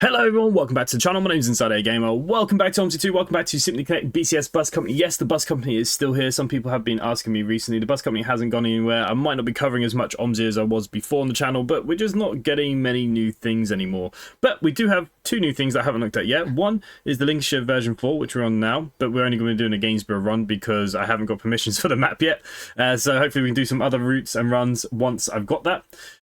Hello everyone, welcome back to the channel. My name is InsideAgameR. Welcome back to OMSI2. Welcome back to Simply Connect BCS Bus Company. Yes, the bus company is still here. Some people have been asking me recently. The bus company hasn't gone anywhere. I might not be covering as much OMSI as I was before on the channel, but we're just not getting many new things anymore. But we do have two new things that I haven't looked at yet. One is the Lincolnshire version 4, which we're on now, but we're only going to be doing a Gainsburgh run because I haven't got permissions for the map yet. So hopefully we can do some other routes and runs once I've got that.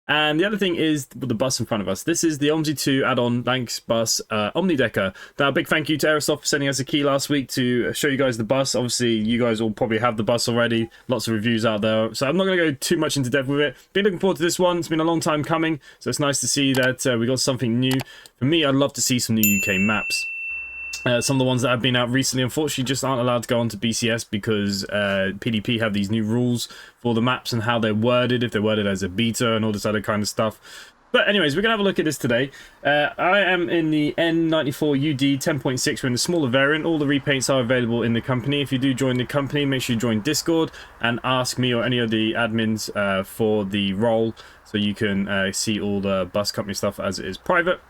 And the other thing is the bus in front of us. This is the OMSI2 add-on Lancs bus Omnidecker. Now, a big thank you to Aerosoft for sending us a key last week to show you guys the bus. Obviously, you guys all probably have the bus already. Lots of reviews out there. So I'm not going to go too much into depth with it. Been looking forward to this one. It's been a long time coming. So it's nice to see that we got something new. For me, I'd love to see some new UK maps. Some of the ones that have been out recently, unfortunately, just aren't allowed to go onto BCS because PDP have these new rules for the maps and how they're worded, if they're worded as a beta and all this other kind of stuff. But anyways, we're going to have a look at this today. I am in the N94UD 10.6. We're in the smaller variant. All the repaints are available in the company. If you do join the company, make sure you join Discord and ask me or any of the admins for the role so you can see all the bus company stuff as it is private.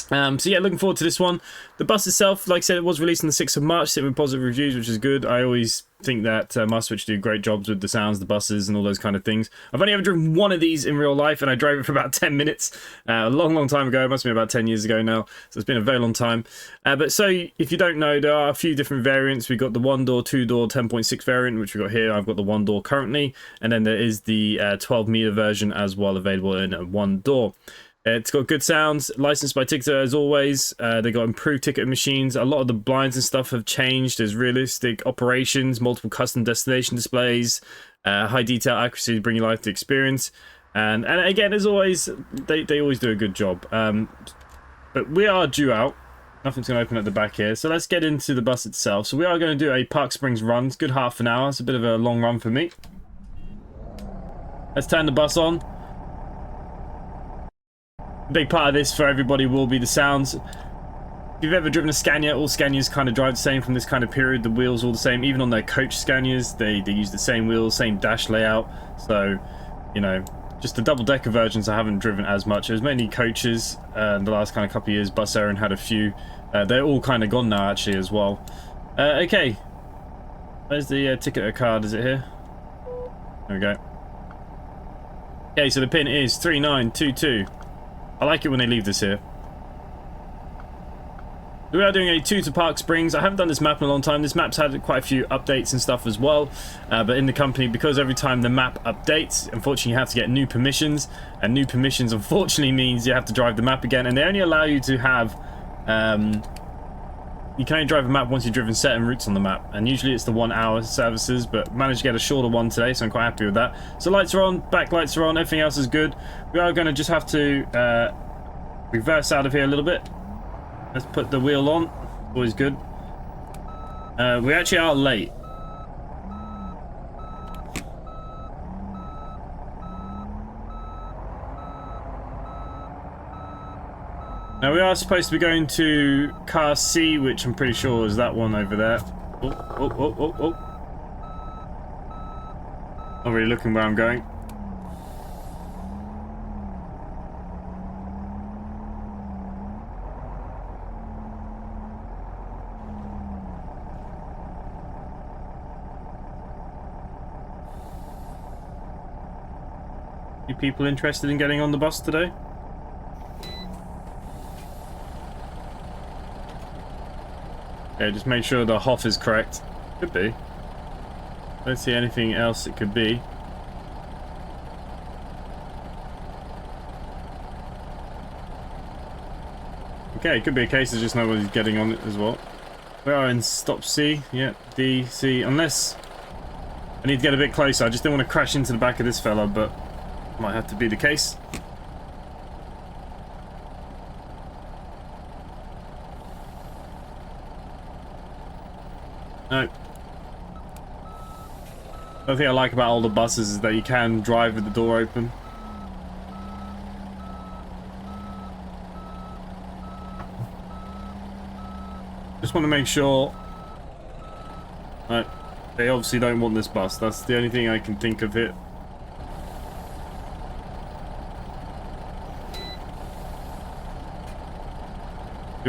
So yeah, looking forward to this one. The bus itself, like I said, it was released on the 6th of March, sitting with positive reviews, which is good. I always think that Master do great jobs with the sounds, the buses, and all those kind of things. I've only ever driven one of these in real life, and I drove it for about 10 minutes. A long time ago. It must be about 10 years ago now. So it's been a very long time. But so, if you don't know, there are a few different variants. We've got the 1-door, 2-door, 10.6 variant, which we've got here. I've got the 1-door currently. And then there is the 12-meter version as well, available in a 1-door. It's got good sounds, licensed by Ticketer as always. They got improved ticket machines. A lot of the blinds and stuff have changed. There's realistic operations, multiple custom destination displays, high detail accuracy to bring you life to experience. And again, as always, they always do a good job. But we are due out. Nothing's going to open at the back here. So let's get into the bus itself. So we are going to do a Park Springs run. It's a good half an hour. It's a bit of a long run for me. Let's turn the bus on. A big part of this for everybody will be the sounds. If you've ever driven a Scania, all Scanias kind of drive the same from this kind of period. The wheels all the same. Even on their coach Scanias, they use the same wheels, same dash layout. So, you know, just the double-decker versions I haven't driven as much. It was mainly coaches the last kind of couple of years. Bus Aaron had a few. They're all kind of gone now, actually, as well. Okay. Where's the ticket card? Is it here? There we go. Okay, so the pin is 3922. I like it when they leave this here. We are doing a 2 to Park Springs. I haven't done this map in a long time. This map's had quite a few updates and stuff as well. But in the company, because every time the map updates, unfortunately you have to get new permissions. And new permissions, unfortunately, means you have to drive the map again. And they only allow you to have... you can only drive a map once you've driven certain routes on the map. And usually it's the 1 hour services, but managed to get a shorter one today, so I'm quite happy with that. So lights are on, back lights are on, everything else is good. We are going to just have to reverse out of here a little bit. Let's put the wheel on, always good. We actually are late. Now we are supposed to be going to car C, which I'm pretty sure is that one over there. Oh. Not really looking where I'm going. You people interested in getting on the bus today? Okay, just make sure the HOF is correct. Could be. Don't see anything else it could be. Okay, it could be a case of just nobody's getting on it as well. We are in stop C. Yeah, D, C. Unless I need to get a bit closer. I just don't want to crash into the back of this fella, but might have to be the case. No. The thing I like about all the buses is that you can drive with the door open. Just want to make sure. No, they obviously don't want this bus. That's the only thing I can think of here.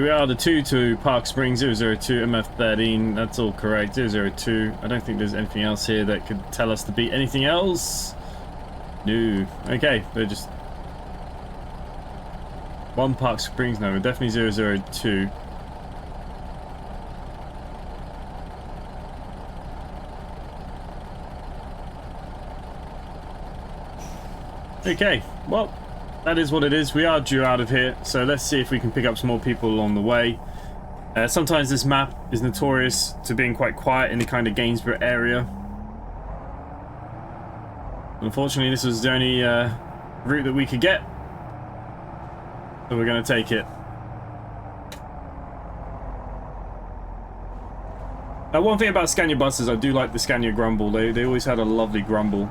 We are the 2 to Park Springs 002 MF13. That's all correct. 002. I don't think there's anything else here that could tell us to beat anything else. No. Okay, they're just... 1 Park Springs. No, we're definitely 002. Okay, well, that is what it is. We are due out of here, so let's see if we can pick up some more people along the way. Sometimes this map is notorious to being quite quiet in the kind of Gainsburgh area. Unfortunately, this was the only route that we could get, so we're going to take it. One thing about Scania buses, I do like the Scania grumble. They always had a lovely grumble.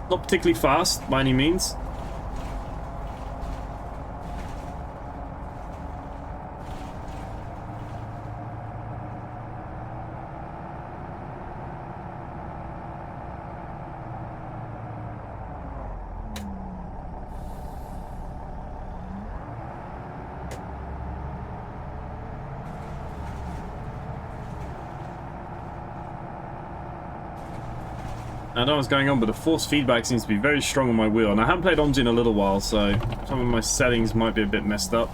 Not particularly fast by any means. I don't know what's going on, but the force feedback seems to be very strong on my wheel. And I haven't played OMSI in a little while, so some of my settings might be a bit messed up.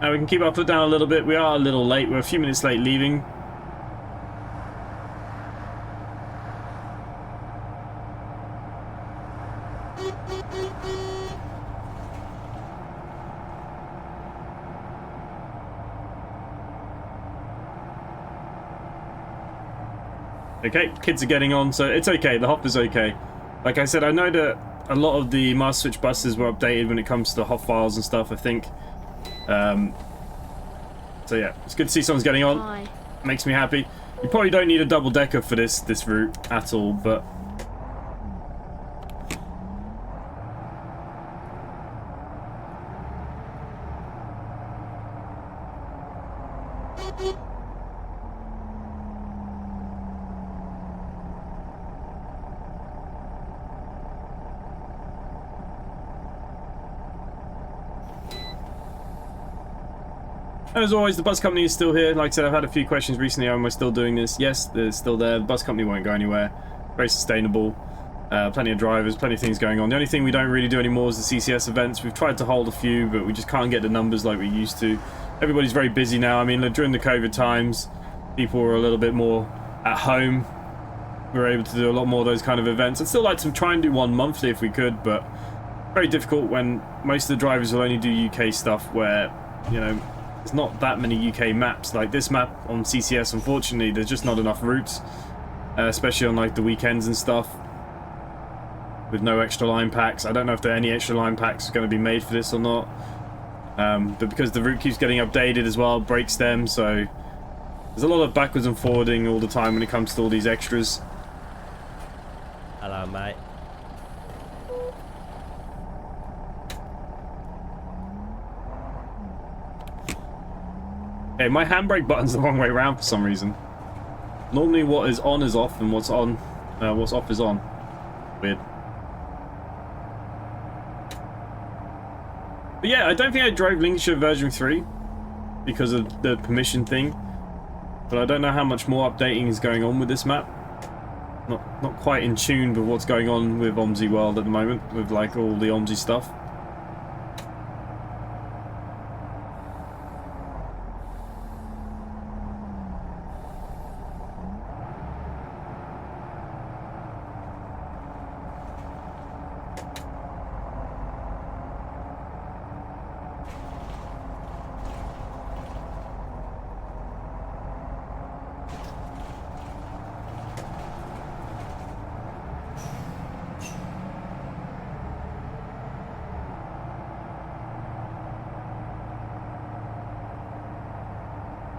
We can keep our foot down a little bit. We are a little late. We're a few minutes late leaving. Okay, kids are getting on, so it's okay. The hop is okay. Like I said, I know that a lot of the master switch buses were updated when it comes to hop files and stuff, I think. So yeah, it's good to see someone's getting on. Hi. Makes me happy. You probably don't need a double decker for this route at all, but as always, the bus company is still here. Like I said, I've had a few questions recently. Am I still doing this? Yes, they're still there. The bus company won't go anywhere. Very sustainable. Plenty of drivers, plenty of things going on. The only thing we don't really do anymore is the CCS events. We've tried to hold a few, but we just can't get the numbers like we used to. Everybody's very busy now. I mean, during the COVID times, people were a little bit more at home. We were able to do a lot more of those kind of events. I'd still like to try and do one monthly if we could, but very difficult when most of the drivers will only do UK stuff where, you know, there's not that many UK maps. Like this map on CCS, unfortunately, there's just not enough routes, especially on like the weekends and stuff, with no extra line packs. I don't know if there are any extra line packs going to be made for this or not, but because the route keeps getting updated as well, breaks them, so there's a lot of backwards and forwarding all the time when it comes to all these extras. Hello, mate. Okay, my handbrake button's the wrong way around for some reason. Normally what is on is off and what's off is on. Weird. But yeah, I don't think I drove Lincolnshire version 3 because of the permission thing. But I don't know how much more updating is going on with this map. Not quite in tune with what's going on with OMSI World at the moment, with like all the OMSI stuff.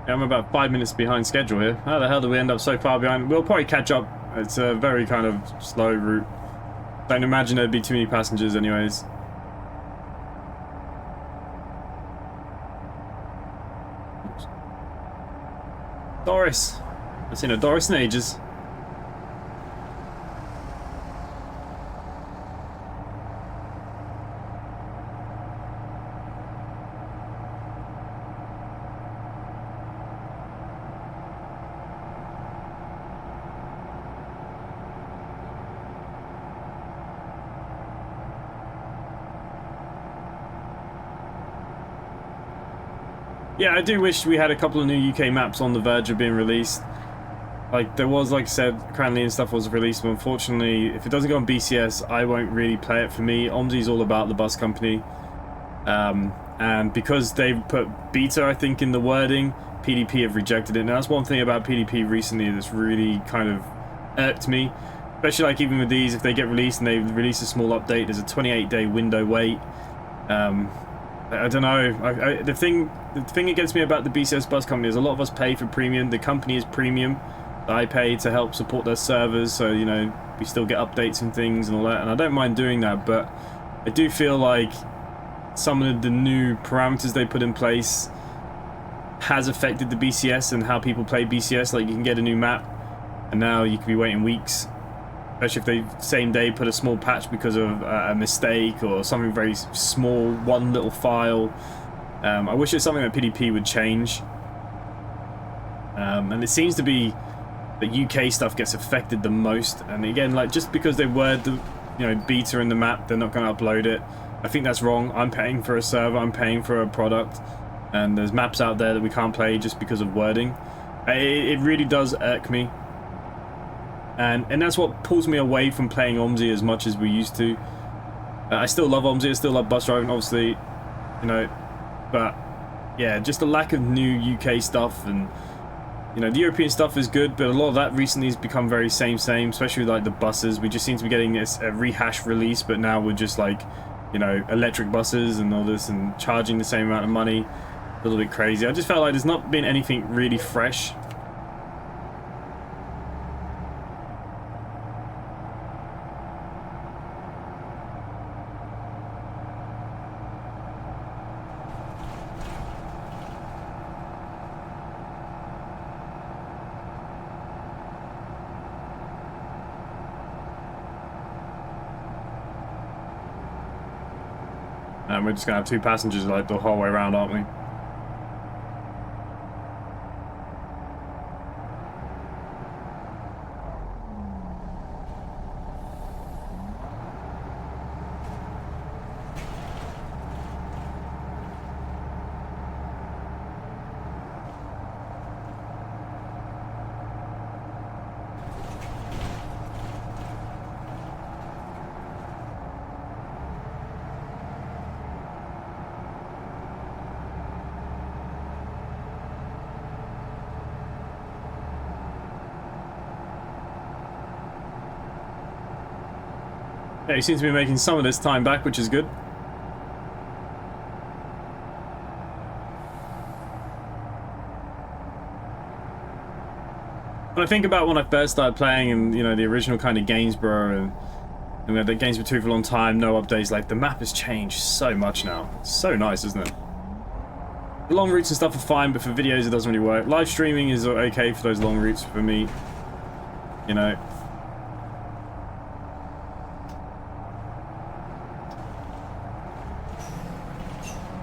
Yeah, I'm about 5 minutes behind schedule here. How the hell did we end up so far behind? We'll probably catch up. It's a very kind of slow route. Don't imagine there'd be too many passengers anyways. Doris. I've seen a Doris in ages. Yeah, I do wish we had a couple of new UK maps on the verge of being released. Like, there was, like I said, Cranley and stuff was released, but unfortunately, if it doesn't go on BCS, I won't really play it for me. OMSI's all about the bus company. And because they put beta, I think, in the wording, PDP have rejected it. Now, that's one thing about PDP recently that's really kind of irked me. Especially, like, even with these, if they get released and they release a small update, there's a 28-day window wait. I don't know. The thing that gets me about the BCS bus company is a lot of us pay for premium. The company is premium. I pay to help support their servers, so you know we still get updates and things and all that. And I don't mind doing that, but I do feel like some of the new parameters they put in place has affected the BCS and how people play BCS. Like you can get a new map, and now you can be waiting weeks. Especially if they same day put a small patch because of a mistake or something very small, one little file. I wish it's something that PDP would change. And it seems to be that UK stuff gets affected the most. And again, like just because they word the beta in the map, they're not going to upload it. I think that's wrong. I'm paying for a server, I'm paying for a product, and there's maps out there that we can't play just because of wording. It really does irk me. And that's what pulls me away from playing OMSI as much as we used to. I still love OMSI, I still love bus driving, obviously, but yeah, just the lack of new UK stuff, and the European stuff is good, but a lot of that recently has become very same, especially like the buses. We just seem to be getting a rehashed release, but now we're just like, electric buses and all this, and charging the same amount of money. A little bit crazy. I just felt like there's not been anything really fresh. And we're just going to have 2 passengers like the whole way around, aren't we? Yeah, he seems to be making some of this time back, which is good. When I think about when I first started playing and, the original kind of Gainsburgh, and we had the Gainsburgh 2 for a long time, no updates, like, the map has changed so much now. It's so nice, isn't it? The long routes and stuff are fine, but for videos it doesn't really work. Live streaming is okay for those long routes for me,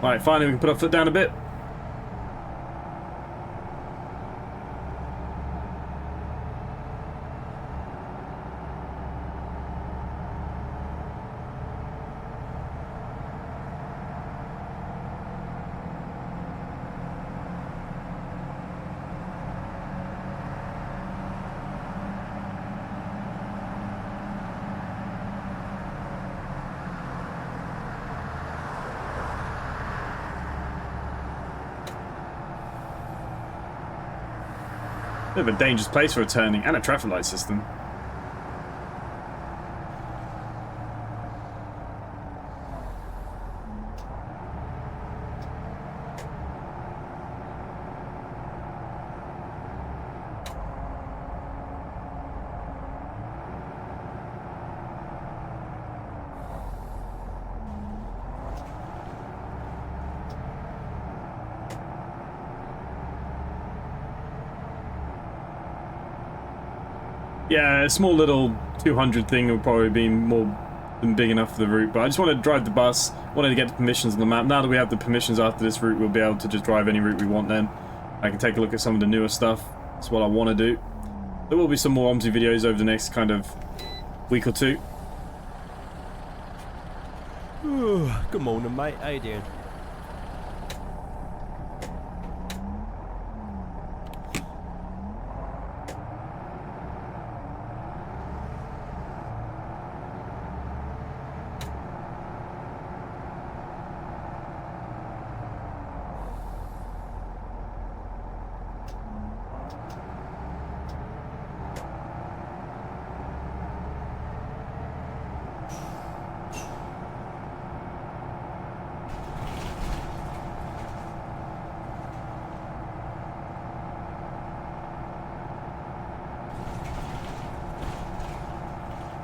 Alright, finally we can put our foot down a bit. Bit of a dangerous place for a turning and a traffic light system. Yeah, a small little 200 thing would probably be more than big enough for the route, but I just wanted to drive the bus, wanted to get the permissions on the map. Now that we have the permissions after this route, we'll be able to just drive any route we want then. I can take a look at some of the newer stuff. That's what I want to do. There will be some more OMSI videos over the next kind of week or two. Good morning, mate. How you doing?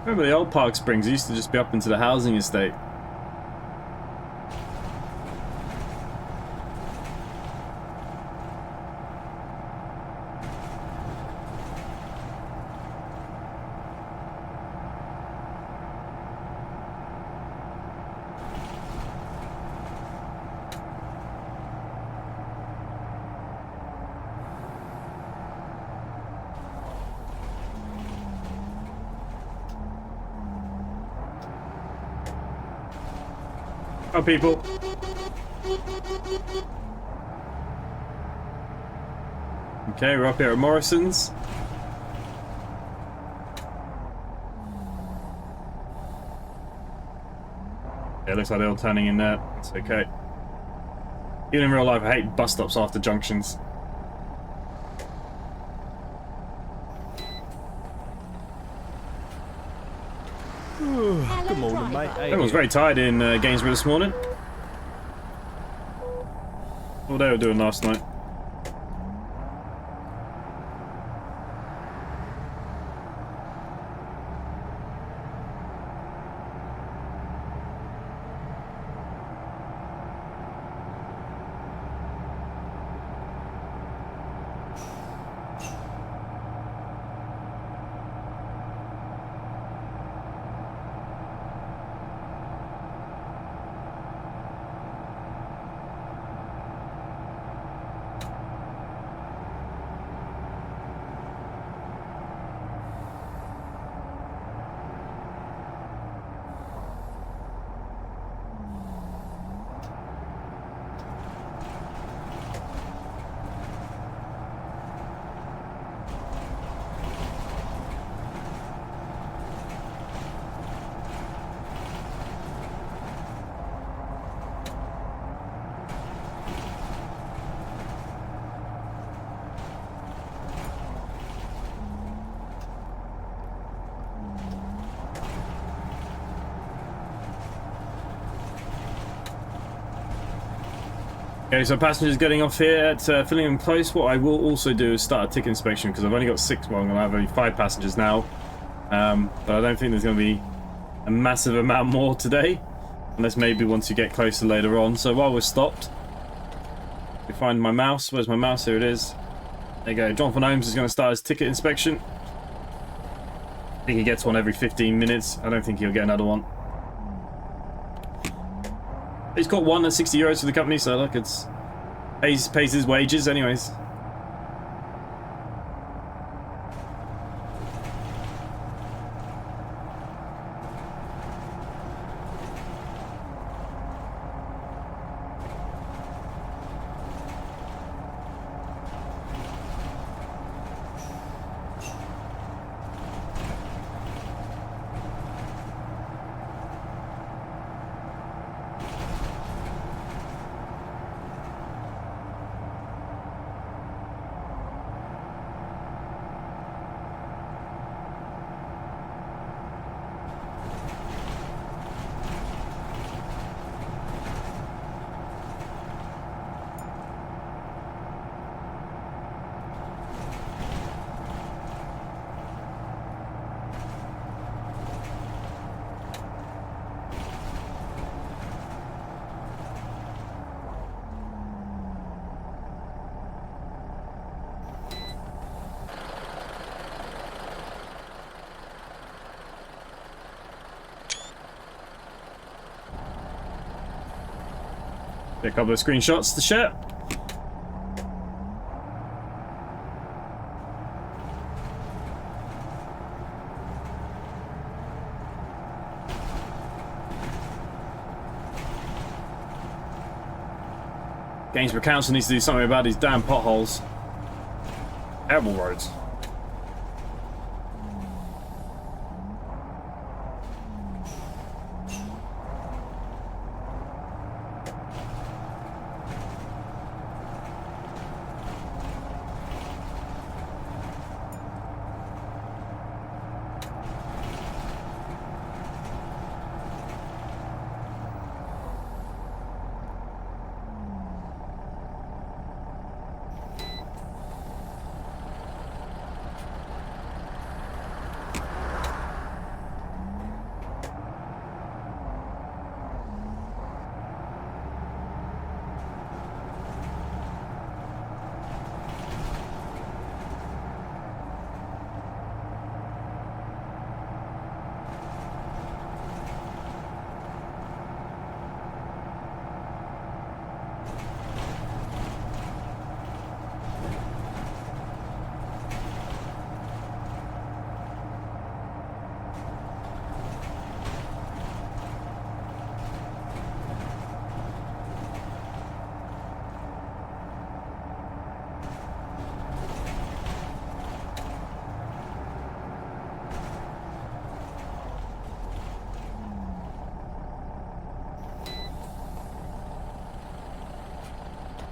Remember the old Park Springs? It used to just be up into the housing estate. Oh, people. Okay, we're up here at Morrison's. Yeah, it looks like they're all turning in there. It's okay. Even in real life, I hate bus stops after junctions. Good morning, mate. How you Everyone's doing? very tired in Gainsburgh this morning. What they were doing last night. Okay, so passengers getting off here at Fillingham Close. What I will also do is start a ticket inspection because I've only got 6. Well, I'm going to have only 5 passengers now. But I don't think there's going to be a massive amount more today. Unless maybe once you get closer later on. So while we're stopped, we find my mouse. Where's my mouse? Here it is. There you go. Jonathan Holmes is going to start his ticket inspection. I think he gets one every 15 minutes. I don't think he'll get another one. He's got one at 60 euros for the company, so look, it's pays his wages anyways. Get a couple of screenshots to share. Gainsburgh Council needs to do something about these damn potholes. Terrible roads.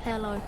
Hello.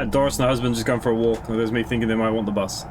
Doris and her husband just going for a walk. There's me thinking they might want the bus.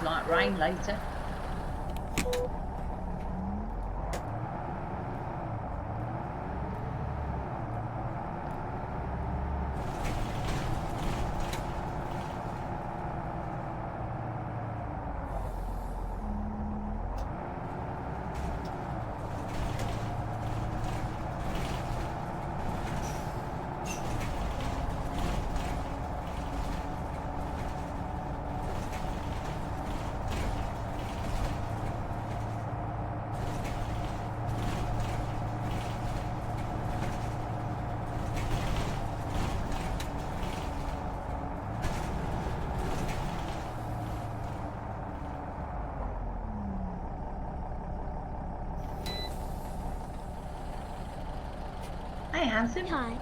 like rain later. Hey, handsome. Hi.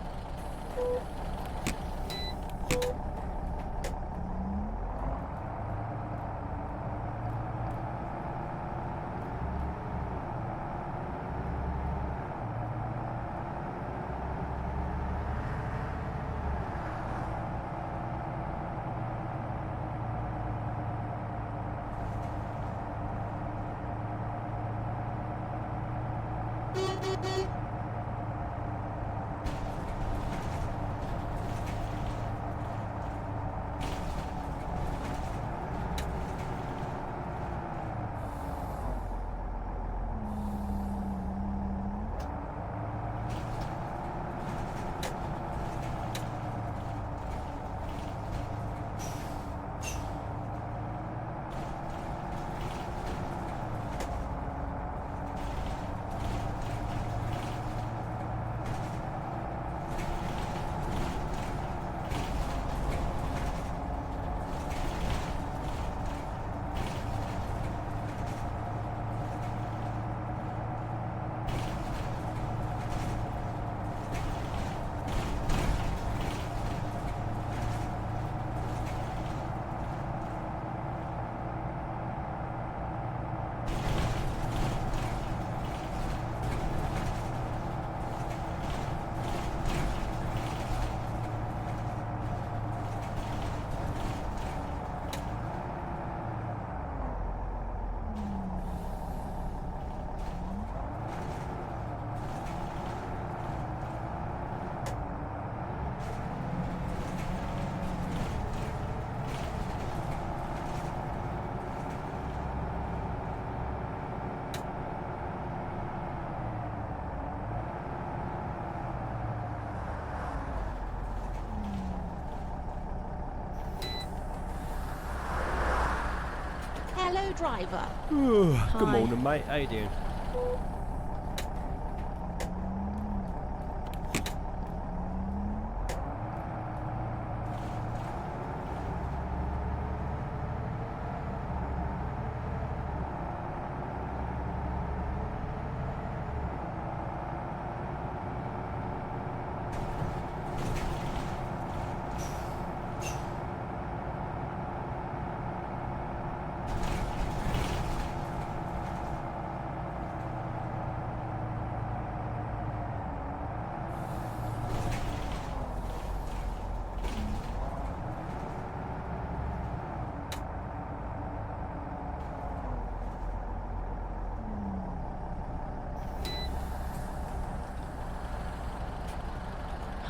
Hello, driver. Good morning, mate. How you doing?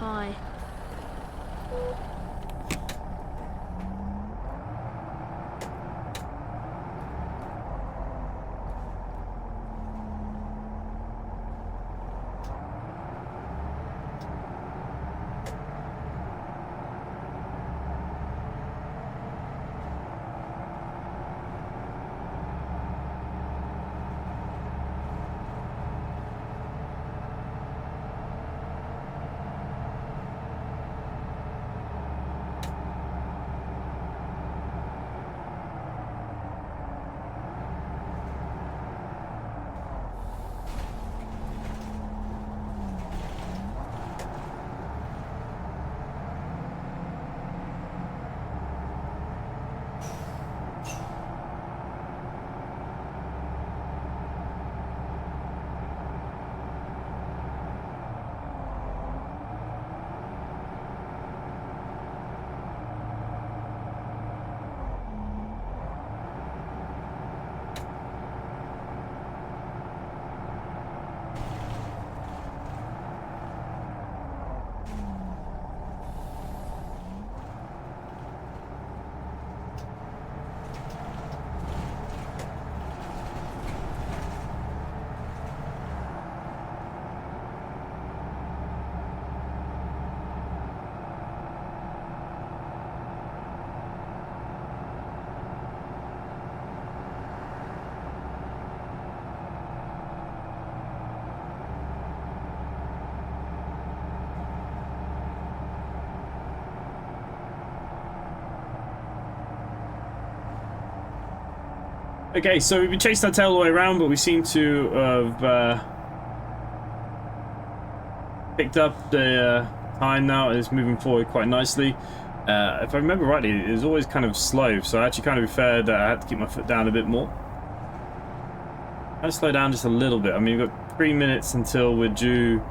Hi. Okay, so we chased our tail all the way around, but we seem to have picked up the time now. It's moving forward quite nicely. If I remember rightly, it was always kind of slow, so I actually kind of preferred that I had to keep my foot down a bit more. I'll slow down just a little bit. I mean, we've got 3 minutes until we're due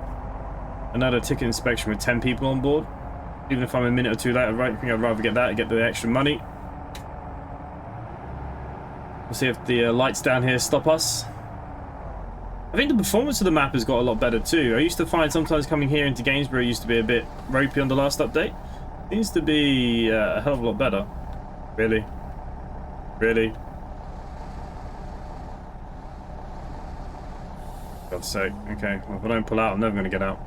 another ticket inspection with 10 people on board. Even if I'm a minute or two late, I think I'd rather get that and get the extra money. We'll see if the lights down here stop us. I think the performance of the map has got a lot better too. I used to find sometimes coming here into Gainsburgh used to be a bit ropey on the last update. Seems to be a hell of a lot better. Really? Really? God's sake. Okay, well, if I don't pull out, I'm never going to get out.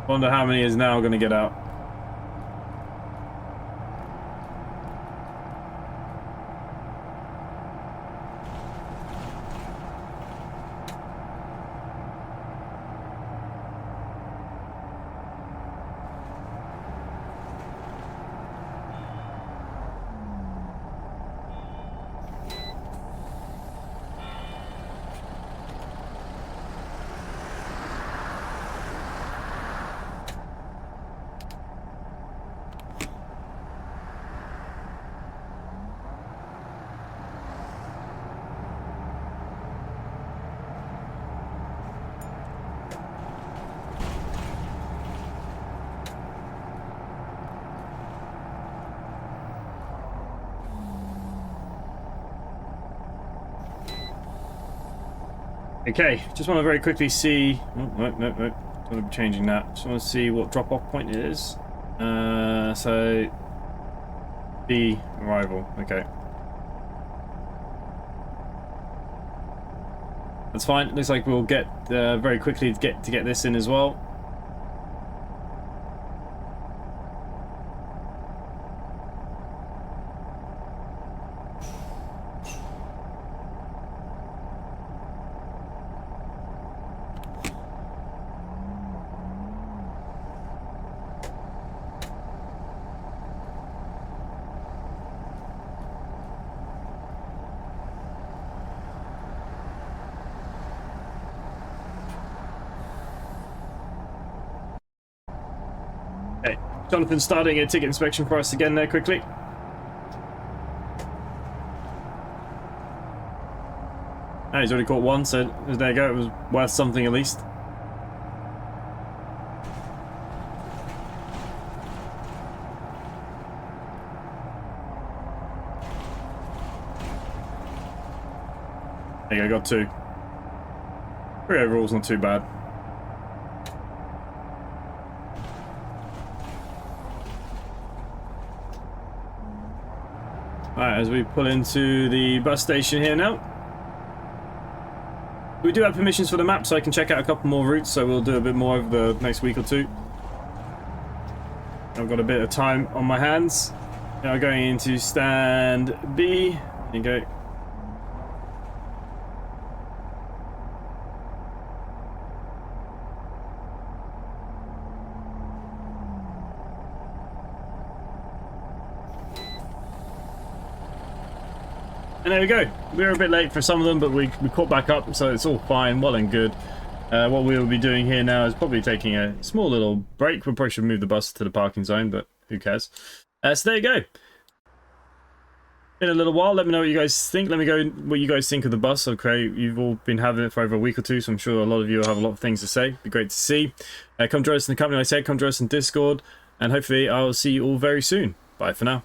Wonder how many is now going to get out. Okay, just want to very quickly see. Oh, no. Don't want to be changing that. Just want to see what drop-off point it is. So the arrival. Okay, that's fine. Looks like we'll get very quickly to get this in as well. Okay, Jonathan's starting a ticket inspection for us again there quickly. Oh, he's already caught one, so there you go. It was worth something at least. There you go, got two. 3 overall's not too bad. Alright, as we pull into the bus station here now. We do have permissions for the map, so I can check out a couple more routes, so we'll do a bit more over the next week or two. I've got a bit of time on my hands. Now going into stand B. There you go. And there we go. We were a bit late for some of them, but we caught back up, so it's all fine, well and good. What we'll be doing here now is probably taking a small little break. We probably should move the bus to the parking zone, but who cares? So there you go. Been a little while. Let me know what you guys think. Let me know what you guys think of the bus. Okay, you've all been having it for over a week or two, so I'm sure a lot of you will have a lot of things to say. Be great to see. Come join us in the company, like I said. Come join us in Discord, and hopefully I'll see you all very soon. Bye for now.